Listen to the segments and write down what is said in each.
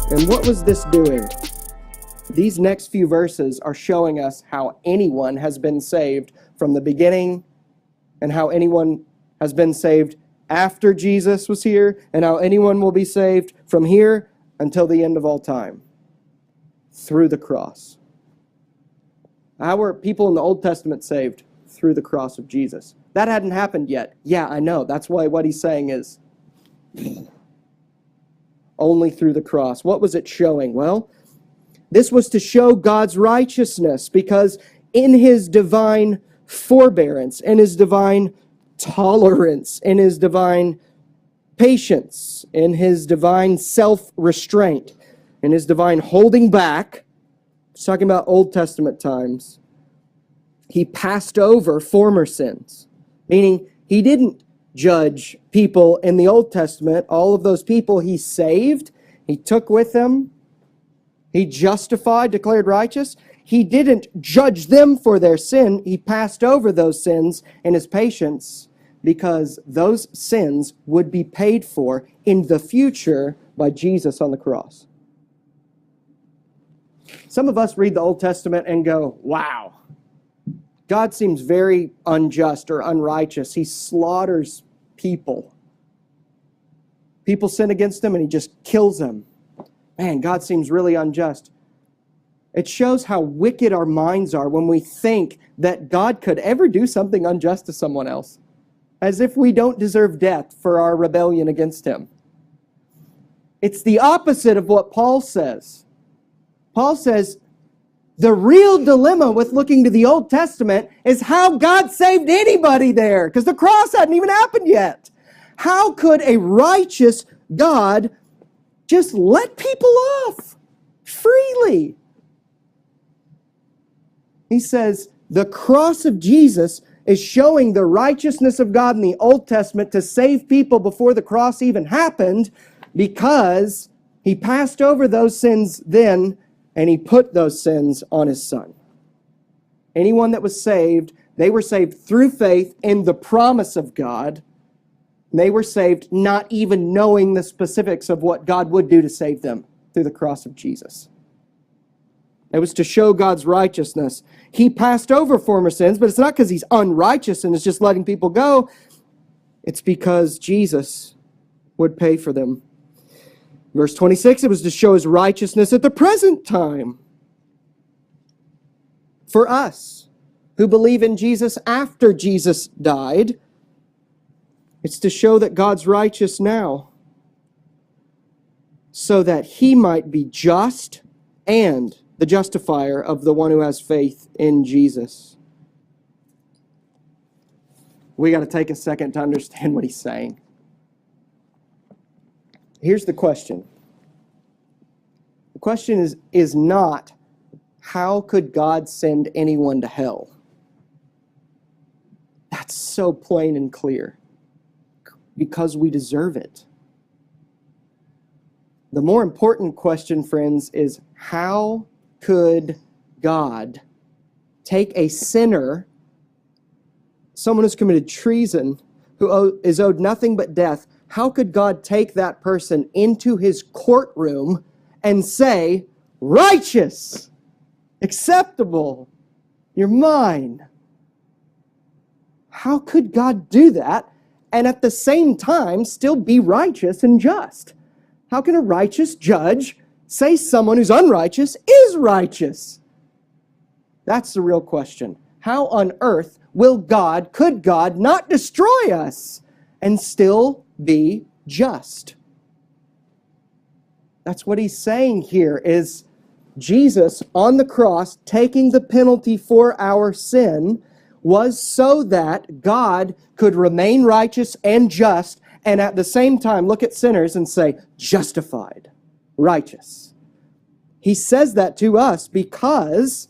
And what was this doing? These next few verses are showing us how anyone has been saved from the beginning, and how anyone has been saved after Jesus was here, and how anyone will be saved from here until the end of all time, through the cross. How were people in the Old Testament saved? Through the cross of Jesus. That hadn't happened yet. Yeah, I know. That's why what he's saying is only through the cross. What was it showing? Well, this was to show God's righteousness, because in his divine forbearance, in his divine tolerance, in his divine patience, in his divine self-restraint, in his divine holding back, it's talking about Old Testament times, he passed over former sins, meaning he didn't judge people in the Old Testament. All of those people he saved, he took with him, he justified, declared righteous. He didn't judge them for their sin. He passed over those sins in his patience, because those sins would be paid for in the future by Jesus on the cross. Some of us read the Old Testament and go, wow, God seems very unjust or unrighteous. He slaughters people. People sin against him and he just kills them. Man, God seems really unjust. It shows how wicked our minds are when we think that God could ever do something unjust to someone else, as if we don't deserve death for our rebellion against him. It's the opposite of what Paul says. Paul says the real dilemma with looking to the Old Testament is how God saved anybody there, because the cross hadn't even happened yet. How could a righteous God just let people off freely? He says the cross of Jesus is showing the righteousness of God in the Old Testament to save people before the cross even happened, because he passed over those sins then and he put those sins on his Son. Anyone that was saved, they were saved through faith in the promise of God. They were saved not even knowing the specifics of what God would do to save them through the cross of Jesus. It was to show God's righteousness. He passed over former sins, but it's not because he's unrighteous and is just letting people go. It's because Jesus would pay for them. Verse 26, it was to show his righteousness at the present time. For us who believe in Jesus after Jesus died, it's to show that God's righteous now, so that he might be just and the justifier of the one who has faith in Jesus. We got to take a second to understand what he's saying. Here's the question. The question is not, how could God send anyone to hell? That's so plain and clear. Because we deserve it. The more important question, friends, is how could God take a sinner, someone who's committed treason, who is owed nothing but death, how could God take that person into his courtroom and say, righteous, acceptable, you're mine? How could God do that and at the same time still be righteous and just? How can a righteous judge say someone who's unrighteous is righteous? That's the real question. How on earth could God not destroy us and still be just? That's what he's saying here, is Jesus on the cross taking the penalty for our sin was so that God could remain righteous and just, and at the same time look at sinners and say, justified, righteous. He says that to us because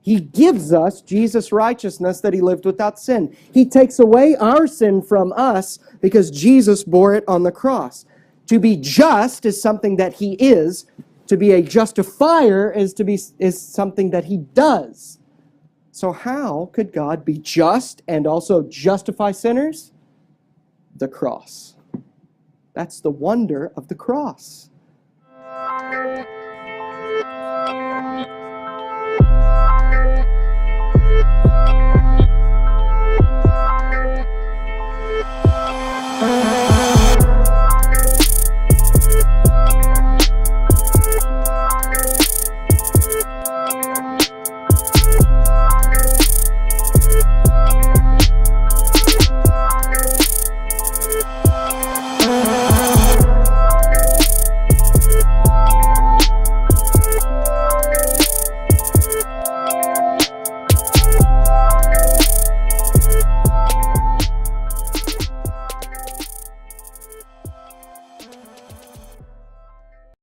he gives us Jesus' righteousness, that he lived without sin. He takes away our sin from us because Jesus bore it on the cross. To be just is something that he is. To be a justifier is something that he does. So how could God be just and also justify sinners? The cross. That's the wonder of the cross.